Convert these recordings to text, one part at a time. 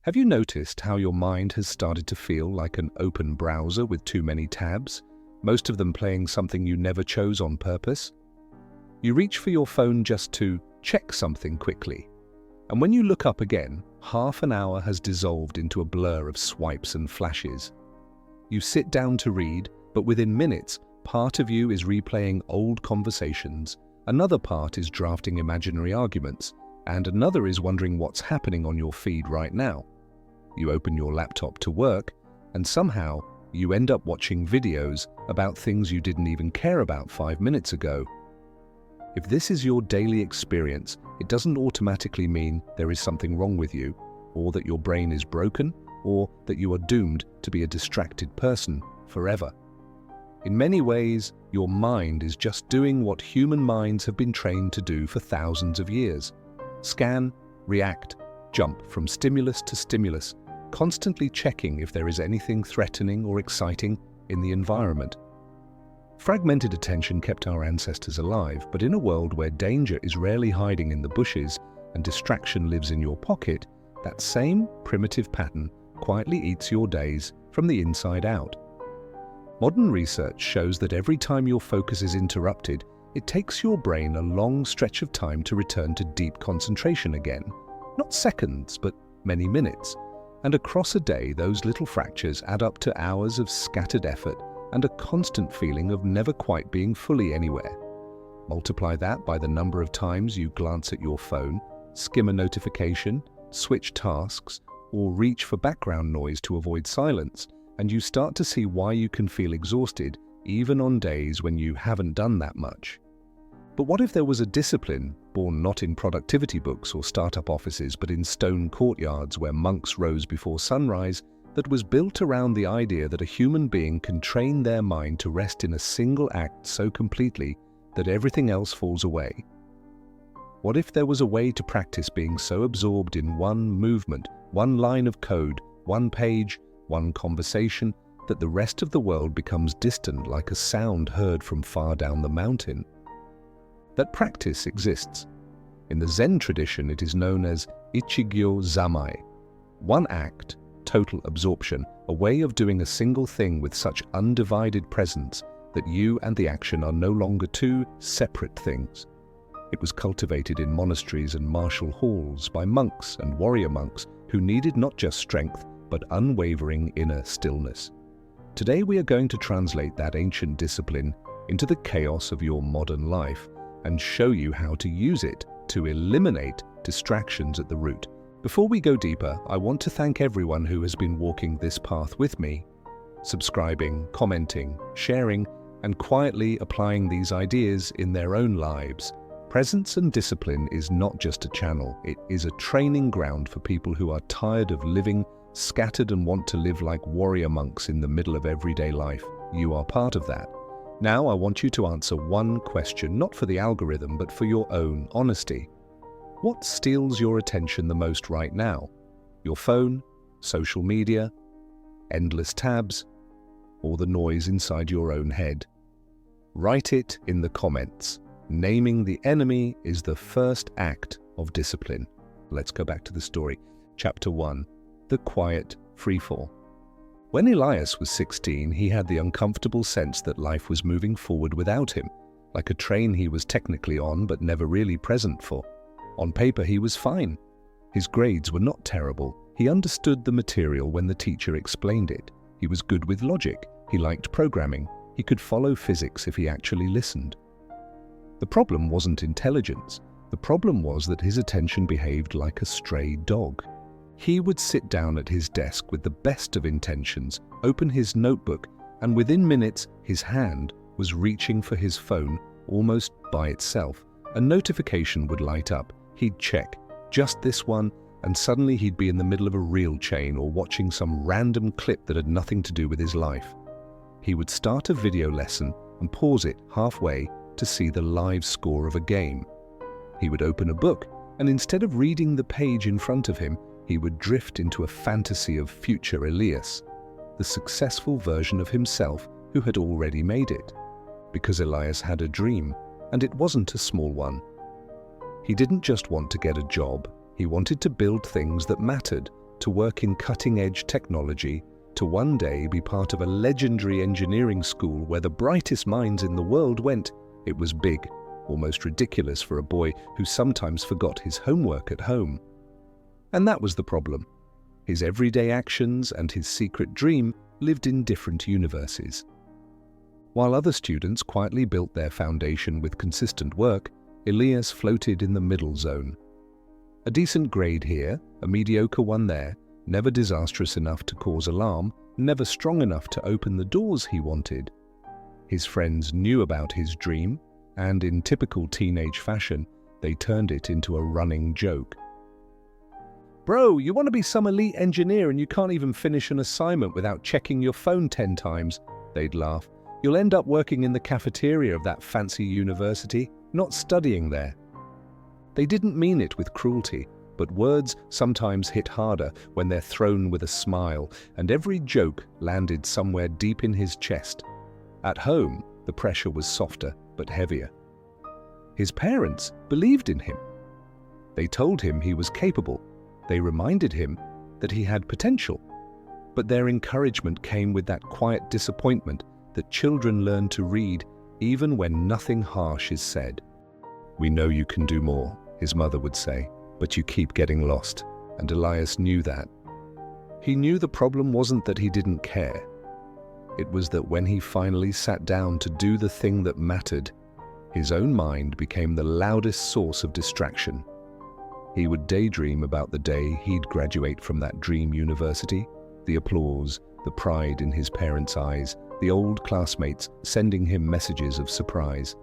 Have you noticed how your mind has started to feel like an open browser with too many tabs, most of them playing something you never chose on purpose? You reach for your phone just to check something quickly, and when you look up again, half an hour has dissolved into a blur of swipes and flashes. You sit down to read, but within minutes, part of you is replaying old conversations, another part is drafting imaginary arguments, and another is wondering what's happening on your feed right now. You open your laptop to work, and somehow you end up watching videos about things you didn't even care about 5 minutes ago. If this is your daily experience, it doesn't automatically mean there is something wrong with you, or that your brain is broken, or that you are doomed to be a distracted person forever. In many ways, your mind is just doing what human minds have been trained to do for thousands of years. Scan, react, jump from stimulus to stimulus, constantly checking if there is anything threatening or exciting in the environment. Fragmented attention kept our ancestors alive, but in a world where danger is rarely hiding in the bushes and distraction lives in your pocket, that same primitive pattern quietly eats your days from the inside out. Modern research shows that every time your focus is interrupted, it takes your brain a long stretch of time to return to deep concentration again. Not seconds, but many minutes. And across a day, those little fractures add up to hours of scattered effort and a constant feeling of never quite being fully anywhere. Multiply that by the number of times you glance at your phone, skim a notification, switch tasks, or reach for background noise to avoid silence, and you start to see why you can feel exhausted even on days when you haven't done that much. But what if there was a discipline, born not in productivity books or startup offices, but in stone courtyards where monks rose before sunrise, that was built around the idea that a human being can train their mind to rest in a single act so completely that everything else falls away? What if there was a way to practice being so absorbed in one movement, one line of code, one page, one conversation, that the rest of the world becomes distant like a sound heard from far down the mountain? That practice exists. In the Zen tradition, it is known as Ichigyo Zammai. One act, total absorption, a way of doing a single thing with such undivided presence that you and the action are no longer two separate things. It was cultivated in monasteries and martial halls by monks and warrior monks who needed not just strength, but unwavering inner stillness. Today we are going to translate that ancient discipline into the chaos of your modern life and show you how to use it to eliminate distractions at the root. Before we go deeper, I want to thank everyone who has been walking this path with me, subscribing, commenting, sharing, and quietly applying these ideas in their own lives. Presence and discipline is not just a channel, it is a training ground for people who are tired of living scattered and want to live like warrior monks in the middle of everyday life. You are part of that. Now I want you to answer one question, not for the algorithm, but for your own honesty. What steals your attention the most right now? Your phone, social media, endless tabs, or the noise inside your own head? Write it in the comments. Naming the enemy is the first act of discipline. Let's go back to the story. Chapter 1. The Quiet Freefall. When Elias was 16, he had the uncomfortable sense that life was moving forward without him, like a train he was technically on but never really present for. On paper, he was fine. His grades were not terrible. He understood the material when the teacher explained it. He was good with logic. He liked programming. He could follow physics if he actually listened. The problem wasn't intelligence. The problem was that his attention behaved like a stray dog. He would sit down at his desk with the best of intentions, open his notebook, and within minutes, his hand was reaching for his phone almost by itself. A notification would light up. He'd check, just this one, and suddenly he'd be in the middle of a reel chain or watching some random clip that had nothing to do with his life. He would start a video lesson and pause it halfway to see the live score of a game. He would open a book, and instead of reading the page in front of him, he would drift into a fantasy of future Elias, the successful version of himself who had already made it. Because Elias had a dream, and it wasn't a small one. He didn't just want to get a job, he wanted to build things that mattered, to work in cutting-edge technology, to one day be part of a legendary engineering school where the brightest minds in the world went. It was big, almost ridiculous for a boy who sometimes forgot his homework at home. And that was the problem. His everyday actions and his secret dream lived in different universes. While other students quietly built their foundation with consistent work, Elias floated in the middle zone. A decent grade here, a mediocre one there, never disastrous enough to cause alarm, never strong enough to open the doors he wanted. His friends knew about his dream, and in typical teenage fashion, they turned it into a running joke. "Bro, you want to be some elite engineer and you can't even finish an assignment without checking your phone 10 times, they'd laugh. "You'll end up working in the cafeteria of that fancy university, not studying there." They didn't mean it with cruelty, but words sometimes hit harder when they're thrown with a smile, and every joke landed somewhere deep in his chest. At home, the pressure was softer but heavier. His parents believed in him. They told him he was capable. They reminded him that he had potential. But their encouragement came with that quiet disappointment that children learn to read even when nothing harsh is said. "We know you can do more," his mother would say, "but you keep getting lost." And Elias knew that. He knew the problem wasn't that he didn't care. It was that when he finally sat down to do the thing that mattered, his own mind became the loudest source of distraction. He would daydream about the day he'd graduate from that dream university, the applause, the pride in his parents' eyes, the old classmates sending him messages of surprise.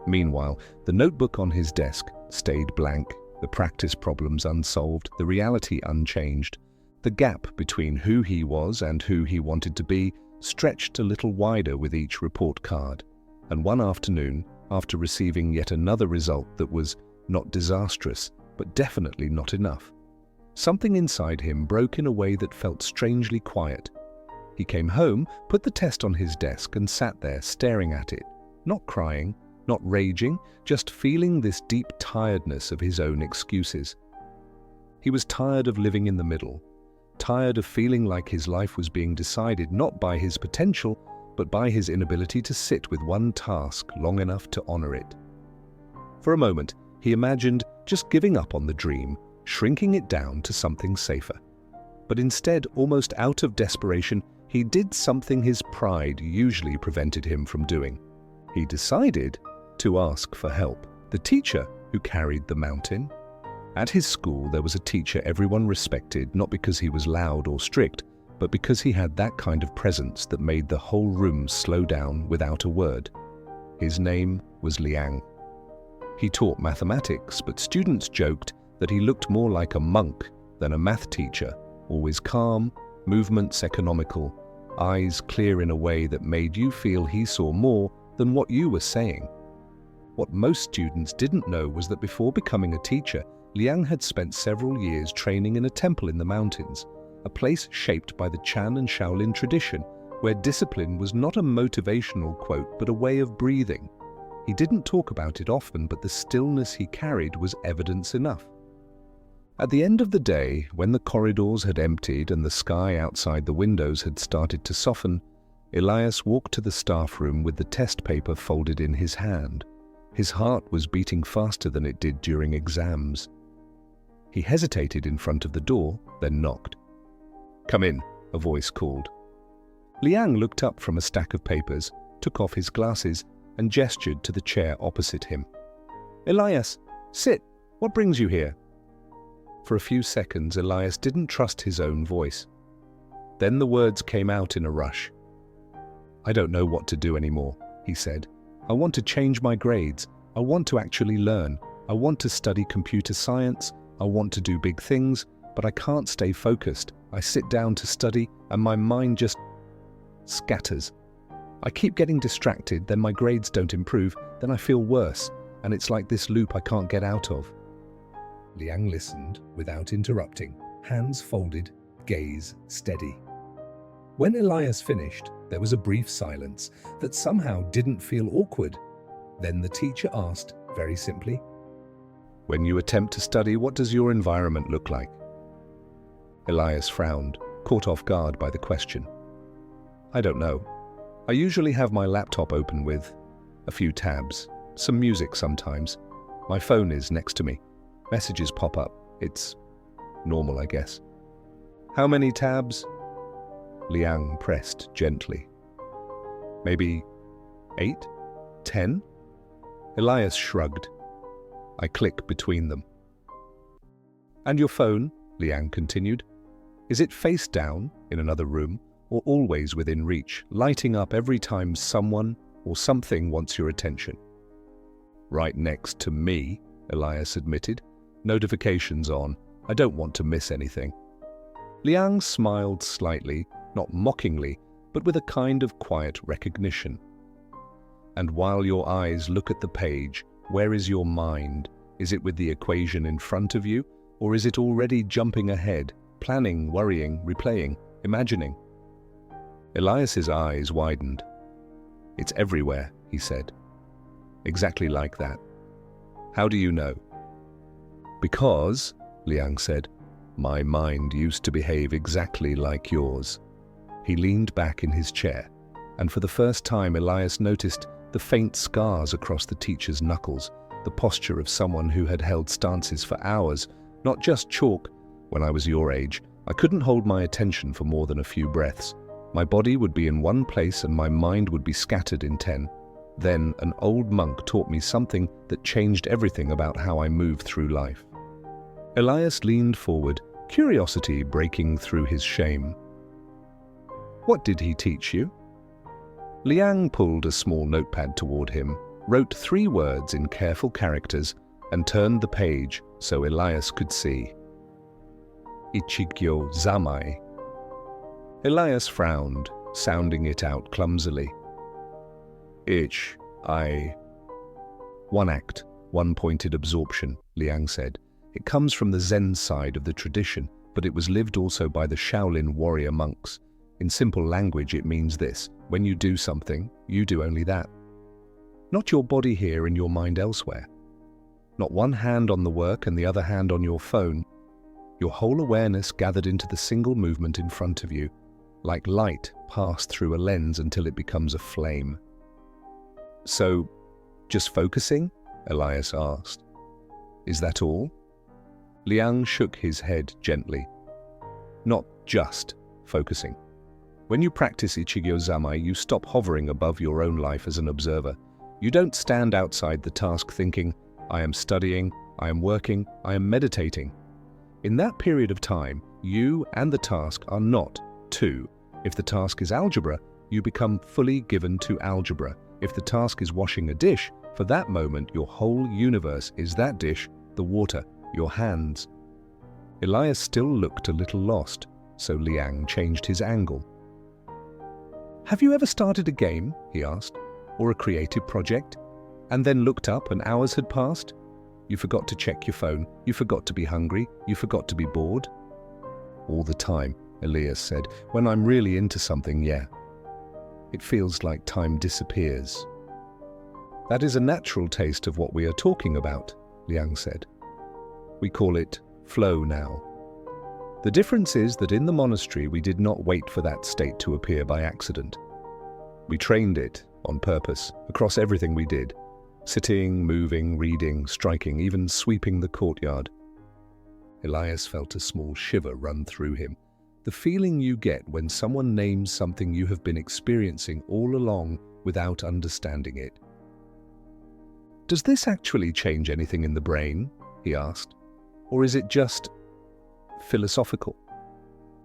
Meanwhile, the notebook on his desk stayed blank, the practice problems unsolved, the reality unchanged. The gap between who he was and who he wanted to be stretched a little wider with each report card. And one afternoon, after receiving yet another result that was not disastrous, but definitely not enough, something inside him broke in a way that felt strangely quiet. He came home, put the test on his desk and sat there staring at it, not crying, not raging, just feeling this deep tiredness of his own excuses. He was tired of living in the middle, tired of feeling like his life was being decided not by his potential, but by his inability to sit with one task long enough to honor it. For a moment, he imagined just giving up on the dream, shrinking it down to something safer. But instead, almost out of desperation, he did something his pride usually prevented him from doing. He decided to ask for help. The teacher who carried the mountain. At his school, there was a teacher everyone respected, not because he was loud or strict, but because he had that kind of presence that made the whole room slow down without a word. His name was Liang. He taught mathematics, but students joked that he looked more like a monk than a math teacher, always calm, movements economical, eyes clear in a way that made you feel he saw more than what you were saying. What most students didn't know was that before becoming a teacher, Liang had spent several years training in a temple in the mountains, a place shaped by the Chan and Shaolin tradition, where discipline was not a motivational quote but a way of breathing. He didn't talk about it often, but the stillness he carried was evidence enough. At the end of the day, when the corridors had emptied and the sky outside the windows had started to soften, Elias walked to the staff room with the test paper folded in his hand. His heart was beating faster than it did during exams. He hesitated in front of the door, then knocked. "Come in," a voice called. Liang looked up from a stack of papers, took off his glasses, and gestured to the chair opposite him. "Elias, sit. What brings you here?" For a few seconds, Elias didn't trust his own voice. Then the words came out in a rush. "I don't know what to do anymore," he said. "I want to change my grades. I want to actually learn. I want to study computer science. I want to do big things, but I can't stay focused. I sit down to study and my mind just scatters. I keep getting distracted, then my grades don't improve, then I feel worse, and it's like this loop I can't get out of." Liang listened without interrupting, hands folded, gaze steady. When Elias finished, there was a brief silence that somehow didn't feel awkward. Then the teacher asked, very simply, "When you attempt to study, what does your environment look like?" Elias frowned, caught off guard by the question. I don't know. I usually have my laptop open with a few tabs, some music sometimes. My phone is next to me. Messages pop up. It's normal, I guess. How many tabs? Liang pressed gently. Maybe 8? 10? Elias shrugged. I click between them. And your phone, Liang continued, is it face down in another room or always within reach, lighting up every time someone or something wants your attention? Right next to me, Elias admitted. Notifications on. I don't want to miss anything. Liang smiled slightly, not mockingly, but with a kind of quiet recognition. And while your eyes look at the page, where is your mind? Is it with the equation in front of you, or is it already jumping ahead, planning, worrying, replaying, imagining? Elias's eyes widened. It's everywhere, he said. Exactly like that. How do you know? Because, Liang said, my mind used to behave exactly like yours. He leaned back in his chair, and for the first time Elias noticed the faint scars across the teacher's knuckles, the posture of someone who had held stances for hours, not just chalk. When I was your age, I couldn't hold my attention for more than a few breaths. My body would be in one place and my mind would be scattered in 10. Then an old monk taught me something that changed everything about how I moved through life. Elias leaned forward, curiosity breaking through his shame. What did he teach you? Liang pulled a small notepad toward him, wrote 3 words in careful characters, and turned the page so Elias could see. Ichigyo Zammai. Elias frowned, sounding it out clumsily. One act, one pointed absorption, Liang said. It comes from the Zen side of the tradition, but it was lived also by the Shaolin warrior monks. In simple language, it means this: when you do something, you do only that. Not your body here and your mind elsewhere. Not one hand on the work and the other hand on your phone. Your whole awareness gathered into the single movement in front of you, like light passed through a lens until it becomes a flame. So, just focusing? Elias asked. Is that all? Liang shook his head gently. Not just focusing. When you practice Ichigyo Zammai, you stop hovering above your own life as an observer. You don't stand outside the task thinking, I am studying, I am working, I am meditating. In that period of time, you and the task are not two. If the task is algebra, you become fully given to algebra. If the task is washing a dish, for that moment your whole universe is that dish, the water, your hands. Elias still looked a little lost, so Liang changed his angle. Have you ever started a game, he asked, or a creative project, and then looked up and hours had passed? You forgot to check your phone, you forgot to be hungry, you forgot to be bored? All the time, Elias said. When I'm really into something, yeah. It feels like time disappears. That is a natural taste of what we are talking about, Liang said. We call it flow now. The difference is that in the monastery we did not wait for that state to appear by accident. We trained it on purpose across everything we did. Sitting, moving, reading, striking, even sweeping the courtyard. Elias felt a small shiver run through him. The feeling you get when someone names something you have been experiencing all along without understanding it. Does this actually change anything in the brain? He asked. Or is it just philosophical?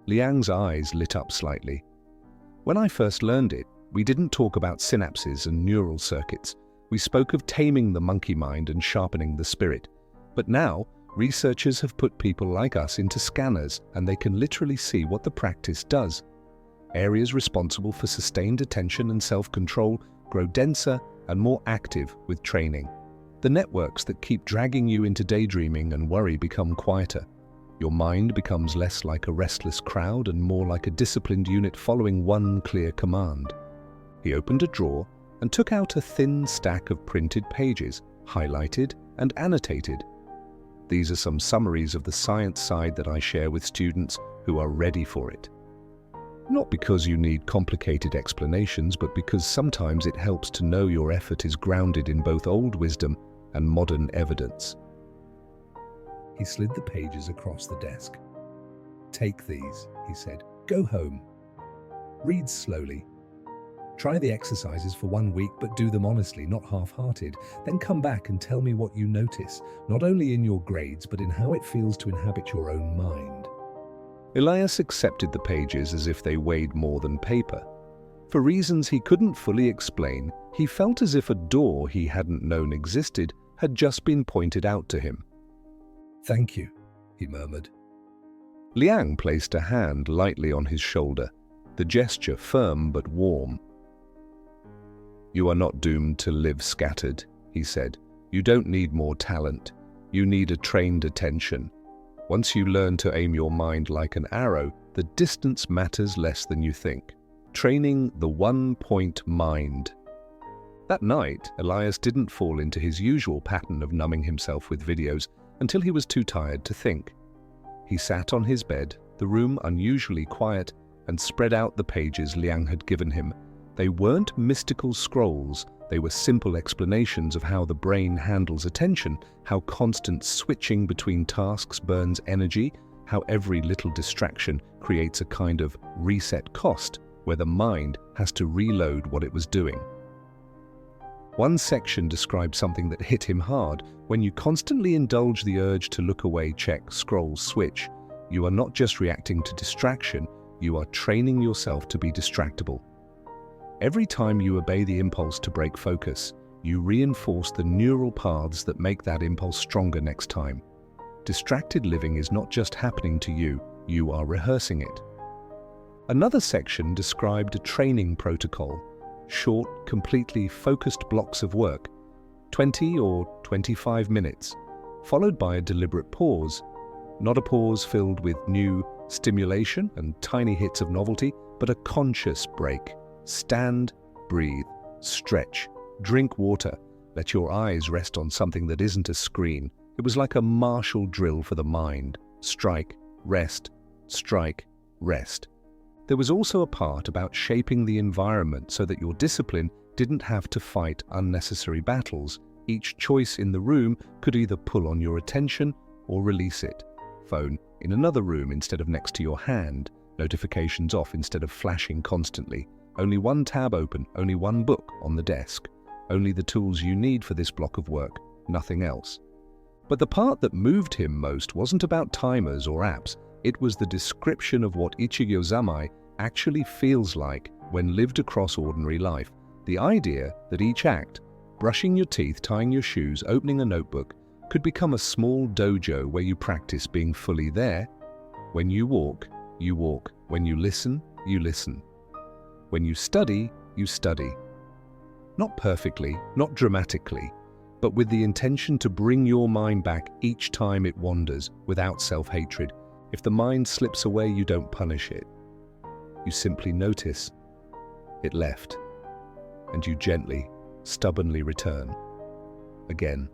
Liang's eyes lit up slightly. When I first learned it, we didn't talk about synapses and neural circuits. We spoke of taming the monkey mind and sharpening the spirit. But now, researchers have put people like us into scanners and they can literally see what the practice does. Areas responsible for sustained attention and self-control grow denser and more active with training. The networks that keep dragging you into daydreaming and worry become quieter. Your mind becomes less like a restless crowd and more like a disciplined unit following one clear command. He opened a drawer and took out a thin stack of printed pages, highlighted and annotated. These are some summaries of the science side that I share with students who are ready for it. Not because you need complicated explanations, but because sometimes it helps to know your effort is grounded in both old wisdom and modern evidence. He slid the pages across the desk. "Take these," he said. "Go home. Read slowly. Try the exercises for 1 week, but do them honestly, not half-hearted. Then come back and tell me what you notice, not only in your grades, but in how it feels to inhabit your own mind." Elias accepted the pages as if they weighed more than paper. For reasons he couldn't fully explain, he felt as if a door he hadn't known existed had just been pointed out to him. "Thank you," he murmured. Liang placed a hand lightly on his shoulder, the gesture firm but warm. "You are not doomed to live scattered," he said. "You don't need more talent. You need a trained attention. Once you learn to aim your mind like an arrow, the distance matters less than you think. Training the one-point mind." That night, Elias didn't fall into his usual pattern of numbing himself with videos until he was too tired to think. He sat on his bed, the room unusually quiet, and spread out the pages Liang had given him. They weren't mystical scrolls, they were simple explanations of how the brain handles attention, how constant switching between tasks burns energy, how every little distraction creates a kind of reset cost where the mind has to reload what it was doing. One section described something that hit him hard. When you constantly indulge the urge to look away, check, scroll, switch, you are not just reacting to distraction, you are training yourself to be distractible. Every time you obey the impulse to break focus, you reinforce the neural paths that make that impulse stronger next time. Distracted living is not just happening to you, you are rehearsing it. Another section described a training protocol, short, completely focused blocks of work, 20 or 25 minutes, followed by a deliberate pause. Not a pause filled with new stimulation and tiny hits of novelty, but a conscious break. Stand, breathe, stretch, drink water, let your eyes rest on something that isn't a screen. It was like a martial drill for the mind. Strike, rest, strike, rest. There was also a part about shaping the environment so that your discipline didn't have to fight unnecessary battles. Each choice in the room could either pull on your attention or release it. Phone in another room instead of next to your hand. Notifications off instead of flashing constantly. Only one tab open, only one book on the desk. Only the tools you need for this block of work, nothing else. But the part that moved him most wasn't about timers or apps. It was the description of what Ichigyo Zammai actually feels like when lived across ordinary life. The idea that each act, brushing your teeth, tying your shoes, opening a notebook, could become a small dojo where you practice being fully there. When you walk, you walk. When you listen, you listen. When you study, you study. Not perfectly, not dramatically, but with the intention to bring your mind back each time it wanders, without self-hatred. If the mind slips away, you don't punish it. You simply notice it left, and you gently, stubbornly return. Again,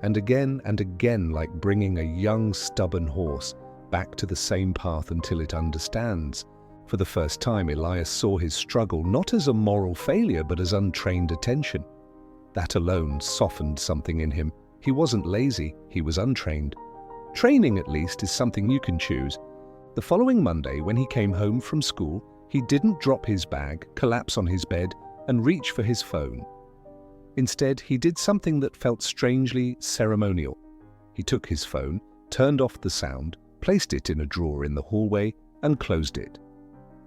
and again and again, like bringing a young, stubborn horse back to the same path until it understands. For the first time, Elias saw his struggle not as a moral failure, but as untrained attention. That alone softened something in him. He wasn't lazy, he was untrained. Training, at least, is something you can choose. The following Monday, when he came home from school, he didn't drop his bag, collapse on his bed, and reach for his phone. Instead, he did something that felt strangely ceremonial. He took his phone, turned off the sound, placed it in a drawer in the hallway, and closed it.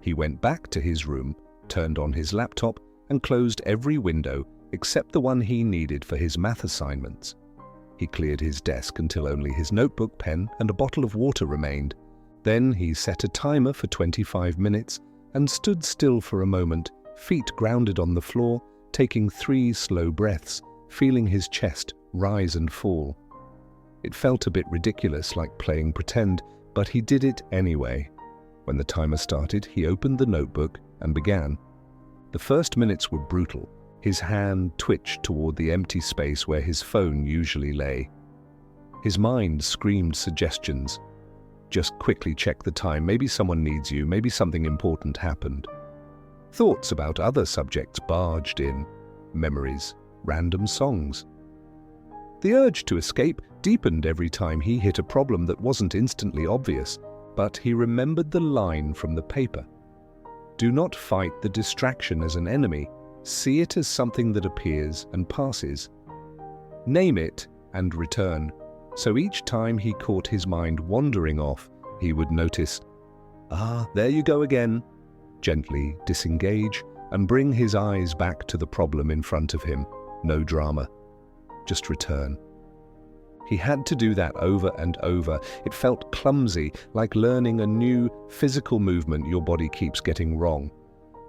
He went back to his room, turned on his laptop, and closed every window except the one he needed for his math assignments. He cleared his desk until only his notebook, pen, and a bottle of water remained. Then he set a timer for 25 minutes and stood still for a moment, feet grounded on the floor, taking 3 slow breaths, feeling his chest rise and fall. It felt a bit ridiculous, like playing pretend, but he did it anyway. When the timer started, he opened the notebook and began. The first minutes were brutal. His hand twitched toward the empty space where his phone usually lay. His mind screamed suggestions. Just quickly check the time, maybe someone needs you, maybe something important happened. Thoughts about other subjects barged in, memories, random songs. The urge to escape deepened every time he hit a problem that wasn't instantly obvious, but he remembered the line from the paper. Do not fight the distraction as an enemy, see it as something that appears and passes. Name it and return. So each time he caught his mind wandering off, he would notice, there you go again. Gently disengage and bring his eyes back to the problem in front of him. No drama. Just return. He had to do that over and over. It felt clumsy, like learning a new physical movement your body keeps getting wrong.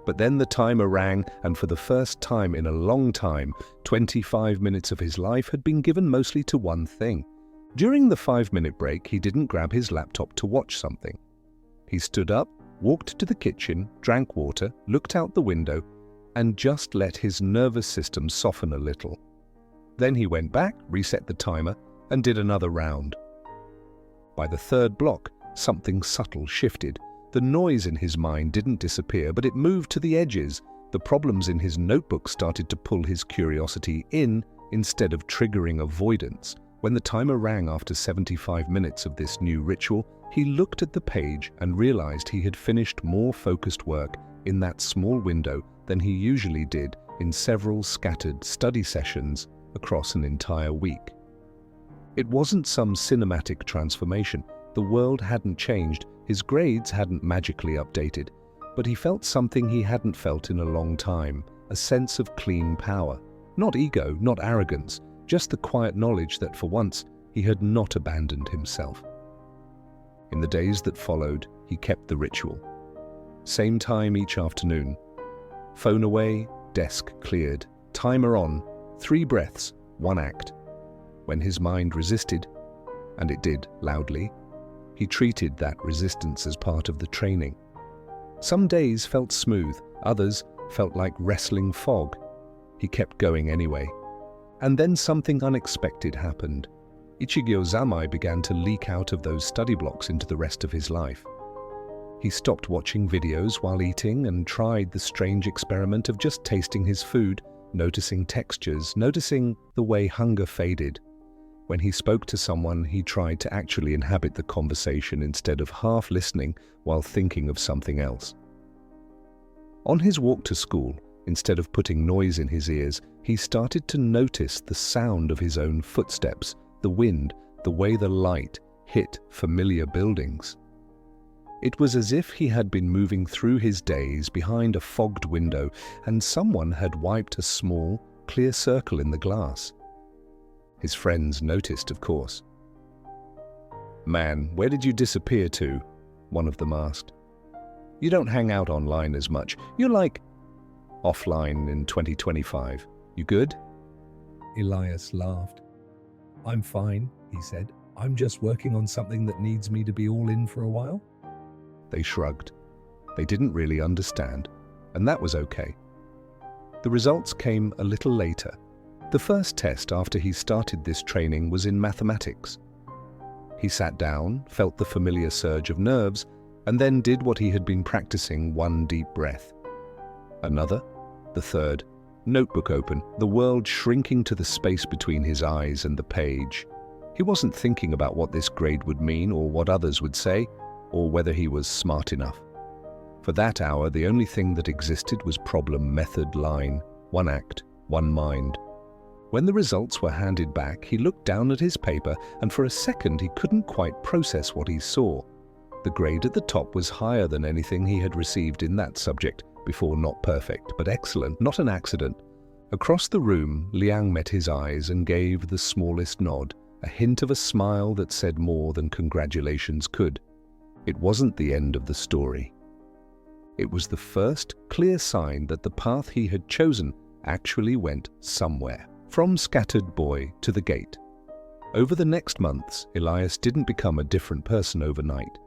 But then the timer rang, and for the first time in a long time, 25 minutes of his life had been given mostly to one thing. During the 5-minute break, he didn't grab his laptop to watch something. He stood up, walked to the kitchen, drank water, looked out the window, and just let his nervous system soften a little. Then he went back, reset the timer, and did another round. By the third block, something subtle shifted. The noise in his mind didn't disappear, but it moved to the edges. The problems in his notebook started to pull his curiosity in instead of triggering avoidance. When the timer rang after 75 minutes of this new ritual, he looked at the page and realized he had finished more focused work in that small window than he usually did in several scattered study sessions across an entire week. It wasn't some cinematic transformation. The world hadn't changed, his grades hadn't magically updated, but he felt something he hadn't felt in a long time, a sense of clean power. Not ego, not arrogance, just the quiet knowledge that for once he had not abandoned himself. In the days that followed, he kept the ritual. Same time each afternoon. Phone away, desk cleared, timer on, 3 breaths, 1 act. When his mind resisted, and it did loudly, he treated that resistance as part of the training. Some days felt smooth, others felt like wrestling fog. He kept going anyway. And then something unexpected happened. Ichigyo Zammai began to leak out of those study blocks into the rest of his life. He stopped watching videos while eating and tried the strange experiment of just tasting his food, noticing textures, noticing the way hunger faded. When he spoke to someone, he tried to actually inhabit the conversation instead of half listening while thinking of something else. On his walk to school, instead of putting noise in his ears, he started to notice the sound of his own footsteps, the wind, the way the light hit familiar buildings. It was as if he had been moving through his days behind a fogged window and someone had wiped a small, clear circle in the glass. His friends noticed, of course. "Man, where did you disappear to?" one of them asked. "You don't hang out online as much. You're like offline in 2025. You good?" Elias laughed. "I'm fine," he said. "I'm just working on something that needs me to be all in for a while." They shrugged. They didn't really understand, and that was okay. The results came a little later. The first test after he started this training was in mathematics. He sat down, felt the familiar surge of nerves, and then did what he had been practicing, 1 deep breath. Another, the third, notebook open, the world shrinking to the space between his eyes and the page. He wasn't thinking about what this grade would mean or what others would say, or whether he was smart enough. For that hour, the only thing that existed was problem, method, line, 1 act, 1 mind. When the results were handed back, he looked down at his paper, and for a second he couldn't quite process what he saw. The grade at the top was higher than anything he had received in that subject before. Not perfect, but excellent, not an accident. Across the room, Liang met his eyes and gave the smallest nod, a hint of a smile that said more than congratulations could. It wasn't the end of the story. It was the first clear sign that the path he had chosen actually went somewhere. From scattered boy to the gate. Over the next months, Elias didn't become a different person overnight.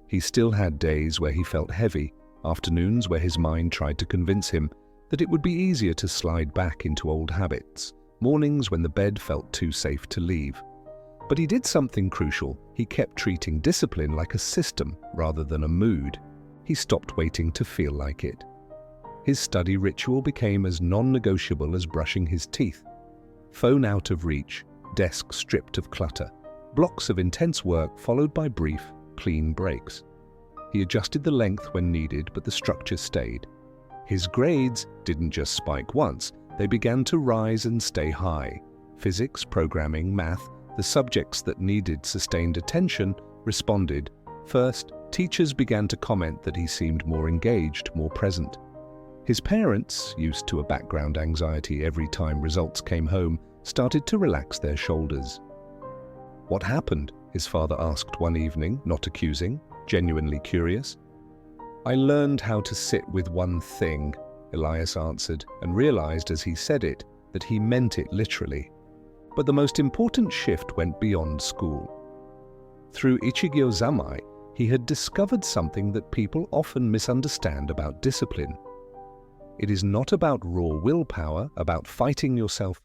He still had days where he felt heavy, afternoons where his mind tried to convince him that it would be easier to slide back into old habits, mornings when the bed felt too safe to leave. But he did something crucial. He kept treating discipline like a system rather than a mood. He stopped waiting to feel like it. His study ritual became as non-negotiable as brushing his teeth. Phone out of reach, desk stripped of clutter, blocks of intense work followed by brief, clean breaks. He adjusted the length when needed, but the structure stayed. His grades didn't just spike once, they began to rise and stay high. Physics, programming, math, the subjects that needed sustained attention responded. First, teachers began to comment that he seemed more engaged, more present. His parents, used to a background anxiety every time results came home, started to relax their shoulders. "What happened?" his father asked one evening, not accusing, genuinely curious. "I learned how to sit with one thing," Elias answered, and realized as he said it that he meant it literally. But the most important shift went beyond school. Through Ichigyo Zammai, he had discovered something that people often misunderstand about discipline. It is not about raw willpower, about fighting yourself.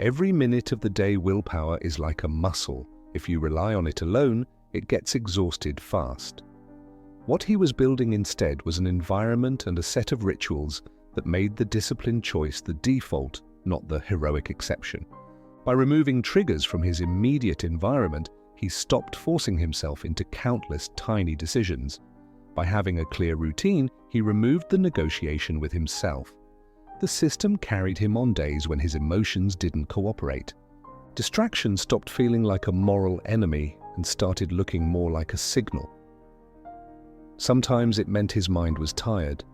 Every minute of the day, willpower is like a muscle. If you rely on it alone, it gets exhausted fast. What he was building instead was an environment and a set of rituals that made the discipline choice the default, not the heroic exception. By removing triggers from his immediate environment, he stopped forcing himself into countless tiny decisions. By having a clear routine, he removed the negotiation with himself. The system carried him on days when his emotions didn't cooperate. Distraction stopped feeling like a moral enemy and started looking more like a signal. Sometimes it meant his mind was tired.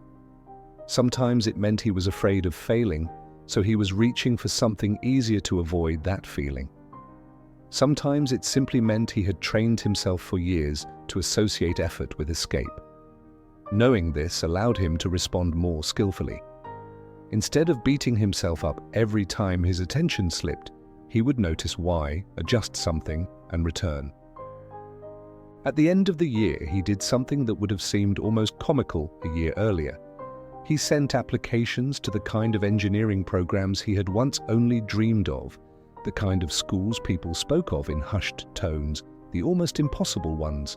Sometimes it meant he was afraid of failing, so he was reaching for something easier to avoid that feeling. Sometimes it simply meant he had trained himself for years to associate effort with escape. Knowing this allowed him to respond more skillfully. Instead of beating himself up every time his attention slipped, he would notice why, adjust something, and return. At the end of the year, he did something that would have seemed almost comical a year earlier. He sent applications to the kind of engineering programs he had once only dreamed of, the kind of schools people spoke of in hushed tones, the almost impossible ones.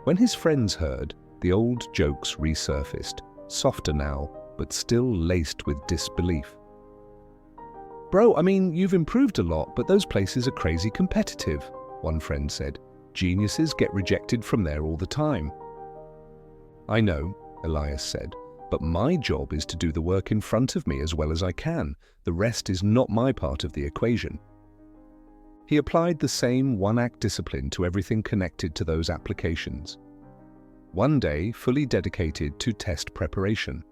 When his friends heard, the old jokes resurfaced, softer now, but still laced with disbelief. "Bro, I mean, you've improved a lot, but those places are crazy competitive," one friend said. "Geniuses get rejected from there all the time." "I know," Elias said, "but my job is to do the work in front of me as well as I can. The rest is not my part of the equation." He applied the same one-act discipline to everything connected to those applications. One day fully dedicated to test preparation.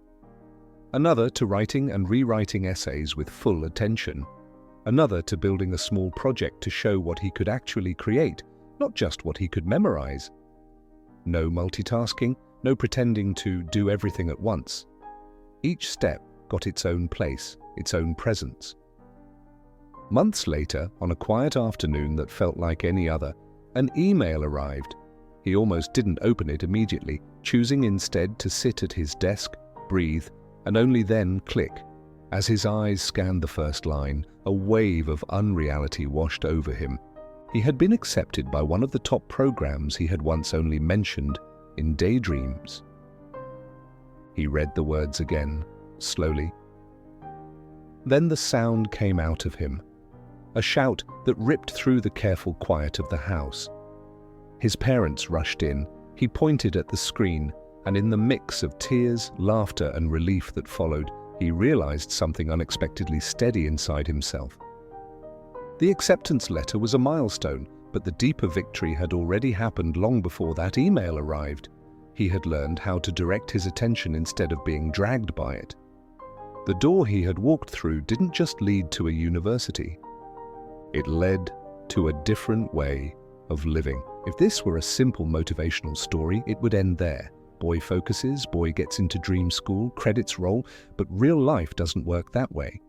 Another to writing and rewriting essays with full attention. Another to building a small project to show what he could actually create, not just what he could memorize. No multitasking, no pretending to do everything at once. Each step got its own place, its own presence. Months later, on a quiet afternoon that felt like any other, an email arrived. He almost didn't open it immediately, choosing instead to sit at his desk, breathe, and only then click. As his eyes scanned the first line, a wave of unreality washed over him. He had been accepted by one of the top programs he had once only mentioned in daydreams. He read the words again, slowly. Then the sound came out of him, a shout that ripped through the careful quiet of the house. His parents rushed in. He pointed at the screen, and in the mix of tears, laughter, and relief that followed, he realized something unexpectedly steady inside himself. The acceptance letter was a milestone, but the deeper victory had already happened long before that email arrived. He had learned how to direct his attention instead of being dragged by it. The door he had walked through didn't just lead to a university. It led to a different way of living. If this were a simple motivational story, it would end there. Boy focuses, boy gets into dream school, credits roll, but real life doesn't work that way.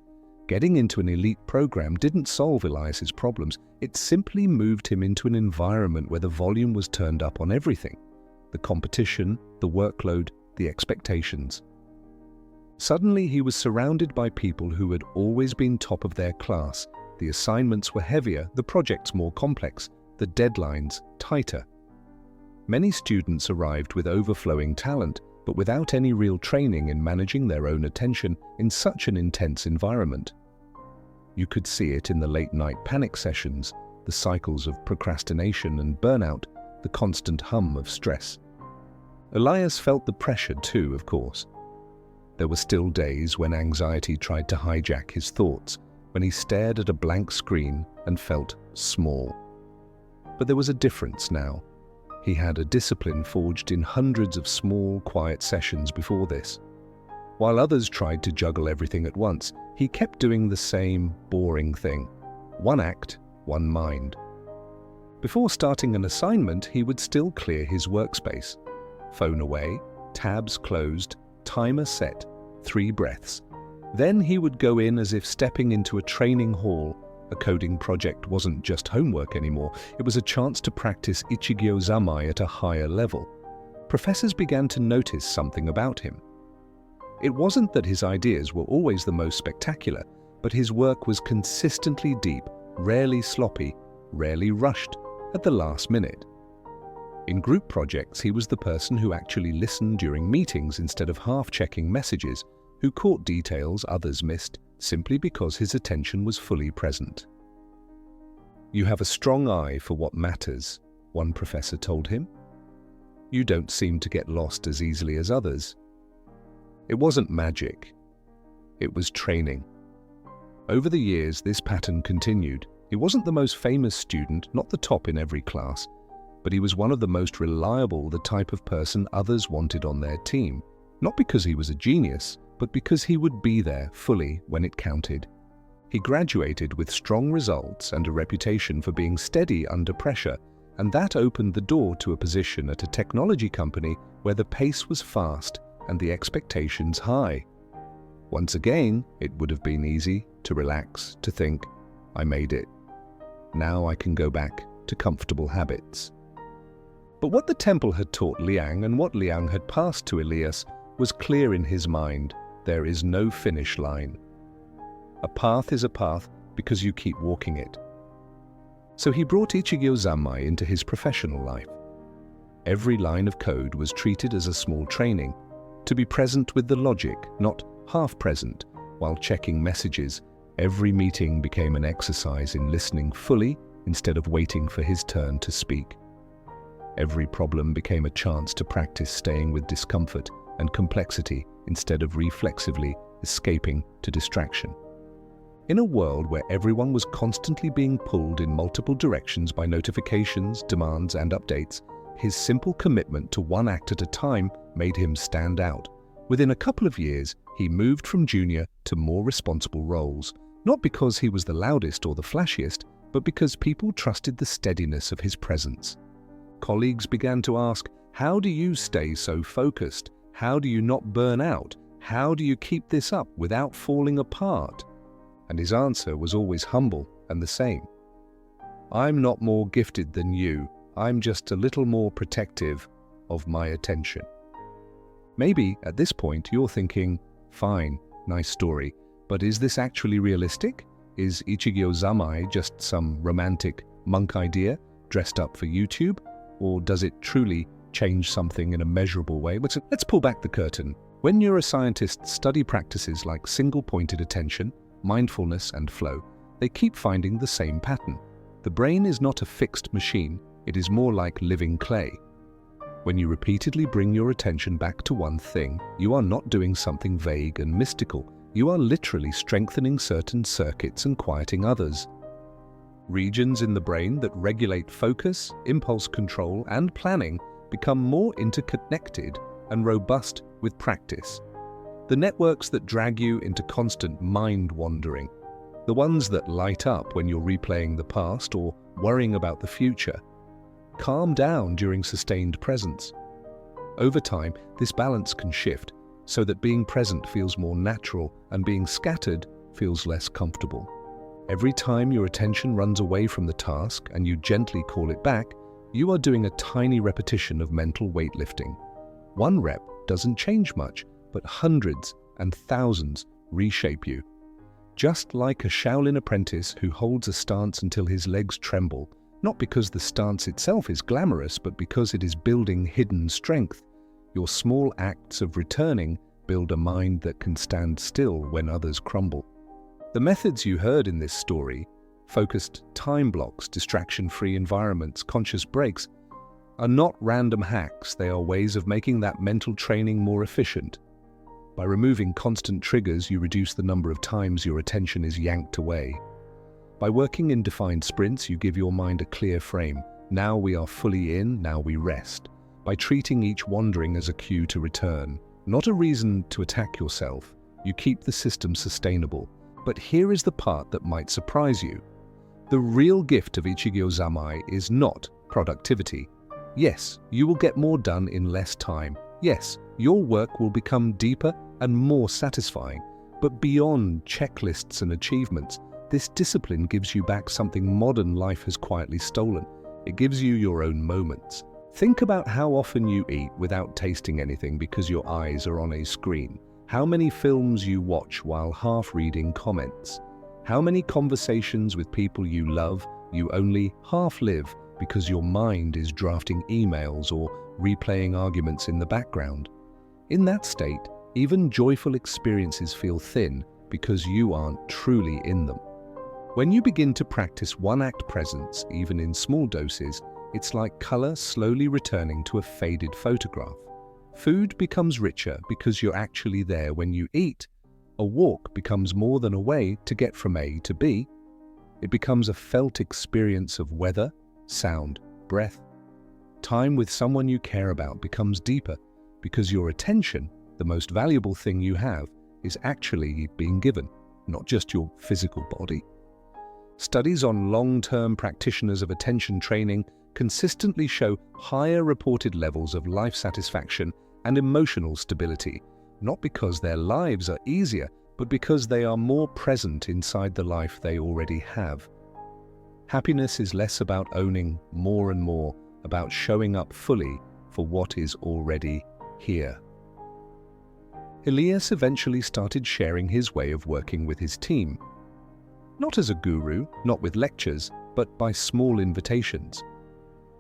Getting into an elite program didn't solve Elias's problems. It simply moved him into an environment where the volume was turned up on everything. The competition, the workload, the expectations. Suddenly he was surrounded by people who had always been top of their class, The assignments were heavier, the projects more complex, the deadlines tighter. Many students arrived with overflowing talent, but without any real training in managing their own attention in such an intense environment. You could see it in the late-night panic sessions, the cycles of procrastination and burnout, the constant hum of stress. Elias felt the pressure too, of course. There were still days when anxiety tried to hijack his thoughts, when he stared at a blank screen and felt small. But there was a difference now. He had a discipline forged in hundreds of small, quiet sessions before this. While others tried to juggle everything at once, he kept doing the same boring thing. One act, one mind. Before starting an assignment, he would still clear his workspace. Phone away, tabs closed, timer set, 3 breaths. Then he would go in as if stepping into a training hall. A coding project wasn't just homework anymore, it was a chance to practice Ichigyo Zammai at a higher level. Professors began to notice something about him. It wasn't that his ideas were always the most spectacular, but his work was consistently deep, rarely sloppy, rarely rushed at the last minute. In group projects, he was the person who actually listened during meetings instead of half-checking messages, who caught details others missed simply because his attention was fully present. "You have a strong eye for what matters," one professor told him. "You don't seem to get lost as easily as others." It wasn't magic. It was training. Over the years, this pattern continued. He wasn't the most famous student, not the top in every class, but he was one of the most reliable, the type of person others wanted on their team. Not because he was a genius, but because he would be there fully when it counted. He graduated with strong results and a reputation for being steady under pressure, and that opened the door to a position at a technology company where the pace was fast and the expectations high. Once again, it would have been easy to relax, to think, "I made it. Now I can go back to comfortable habits." But what the temple had taught Liang and what Liang had passed to Elias was clear in his mind. There is no finish line. A path is a path because you keep walking it. So he brought Ichigyo Zammai into his professional life. Every line of code was treated as a small training, to be present with the logic, not half present, while checking messages. Every meeting became an exercise in listening fully instead of waiting for his turn to speak. Every problem became a chance to practice staying with discomfort and complexity instead of reflexively escaping to distraction. In a world where everyone was constantly being pulled in multiple directions by notifications, demands, and updates, his simple commitment to one act at a time made him stand out. Within a couple of years, he moved from junior to more responsible roles, not because he was the loudest or the flashiest, but because people trusted the steadiness of his presence. Colleagues began to ask, "How do you stay so focused? How do you not burn out? How do you keep this up without falling apart?" And his answer was always humble and the same. "I'm not more gifted than you. I'm just a little more protective of my attention." Maybe at this point you're thinking, "Fine, nice story, but is this actually realistic? Is Ichigyo Zammai just some romantic monk idea dressed up for YouTube? Or does it truly change something in a measurable way?" Let's pull back the curtain. When neuroscientists study practices like single-pointed attention, mindfulness, and flow, they keep finding the same pattern. The brain is not a fixed machine, it is more like living clay. When you repeatedly bring your attention back to one thing, you are not doing something vague and mystical. You are literally strengthening certain circuits and quieting others. Regions in the brain that regulate focus, impulse control, and planning become more interconnected and robust with practice. The networks that drag you into constant mind wandering, the ones that light up when you're replaying the past or worrying about the future, calm down during sustained presence. Over time, this balance can shift so that being present feels more natural and being scattered feels less comfortable. Every time your attention runs away from the task and you gently call it back, you are doing a tiny repetition of mental weightlifting. One rep doesn't change much, but hundreds and thousands reshape you. Just like a Shaolin apprentice who holds a stance until his legs tremble, not because the stance itself is glamorous, but because it is building hidden strength, your small acts of returning build a mind that can stand still when others crumble. The methods you heard in this story, focused time blocks, distraction-free environments, conscious breaks, are not random hacks. They are ways of making that mental training more efficient. By removing constant triggers, you reduce the number of times your attention is yanked away. By working in defined sprints, you give your mind a clear frame. Now we are fully in, now we rest. By treating each wandering as a cue to return, not a reason to attack yourself, you keep the system sustainable. But here is the part that might surprise you. The real gift of Ichigyo Zammai is not productivity. Yes, you will get more done in less time. Yes, your work will become deeper and more satisfying. But beyond checklists and achievements, this discipline gives you back something modern life has quietly stolen. It gives you your own moments. Think about how often you eat without tasting anything because your eyes are on a screen. How many films you watch while half reading comments. How many conversations with people you love you only half live because your mind is drafting emails or replaying arguments in the background. In that state, even joyful experiences feel thin because you aren't truly in them. When you begin to practice one-act presence, even in small doses, it's like color slowly returning to a faded photograph. Food becomes richer because you're actually there when you eat. A walk becomes more than a way to get from A to B. It becomes a felt experience of weather, sound, breath. Time with someone you care about becomes deeper because your attention, the most valuable thing you have, is actually being given, not just your physical body. Studies on long-term practitioners of attention training consistently show higher reported levels of life satisfaction and emotional stability, not because their lives are easier, but because they are more present inside the life they already have. Happiness is less about owning more and more, about showing up fully for what is already here. Elias eventually started sharing his way of working with his team. Not as a guru, not with lectures, but by small invitations.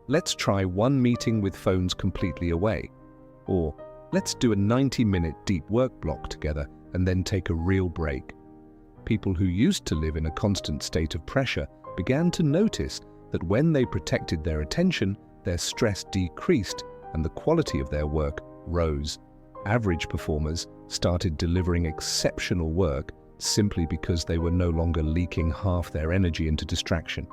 Let's try one meeting with phones completely away. Or let's do a 90-minute deep work block together and then take a real break. People who used to live in a constant state of pressure began to notice that when they protected their attention, their stress decreased and the quality of their work rose. Average performers started delivering exceptional work simply because they were no longer leaking half their energy into distraction.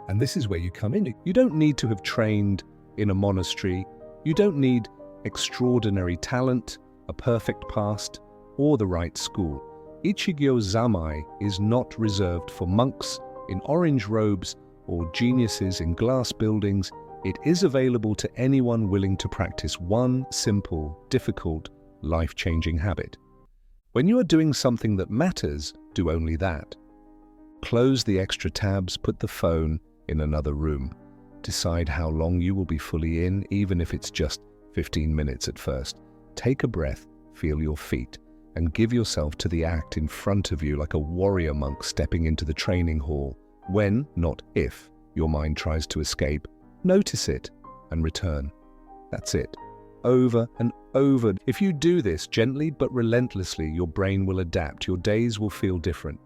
And this is where you come in. You don't need to have trained in a monastery. You don't need extraordinary talent, a perfect past, or the right school. Ichigyo Zammai is not reserved for monks in orange robes or geniuses in glass buildings. It is available to anyone willing to practice one simple, difficult, life-changing habit. When you are doing something that matters, do only that. Close the extra tabs, put the phone in another room. Decide how long you will be fully in, even if it's just 15 minutes at first. Take a breath, feel your feet, and give yourself to the act in front of you like a warrior monk stepping into the training hall. When, not if, your mind tries to escape, notice it and return. That's it. Over and over. If you do this gently but relentlessly, your brain will adapt. Your days will feel different.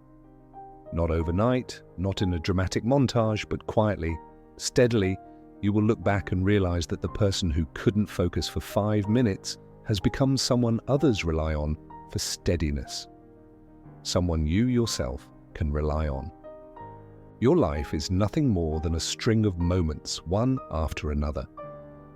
Not overnight, not in a dramatic montage, but quietly, steadily, you will look back and realize that the person who couldn't focus for 5 minutes has become someone others rely on for steadiness. Someone you yourself can rely on. Your life is nothing more than a string of moments, one after another.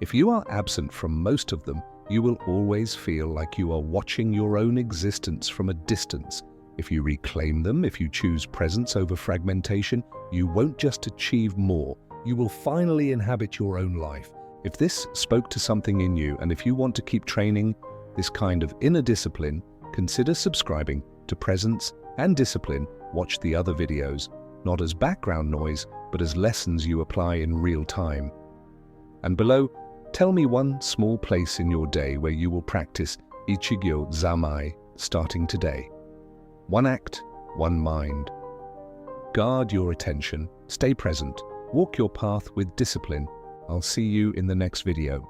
If you are absent from most of them, you will always feel like you are watching your own existence from a distance. If you reclaim them, if you choose presence over fragmentation, you won't just achieve more, you will finally inhabit your own life. If this spoke to something in you, and if you want to keep training this kind of inner discipline, consider subscribing to Presence and Discipline. Watch the other videos, not as background noise, but as lessons you apply in real time. And below, tell me one small place in your day where you will practice Ichigyo Zammai starting today. One act, one mind. Guard your attention, stay present, walk your path with discipline. I'll see you in the next video.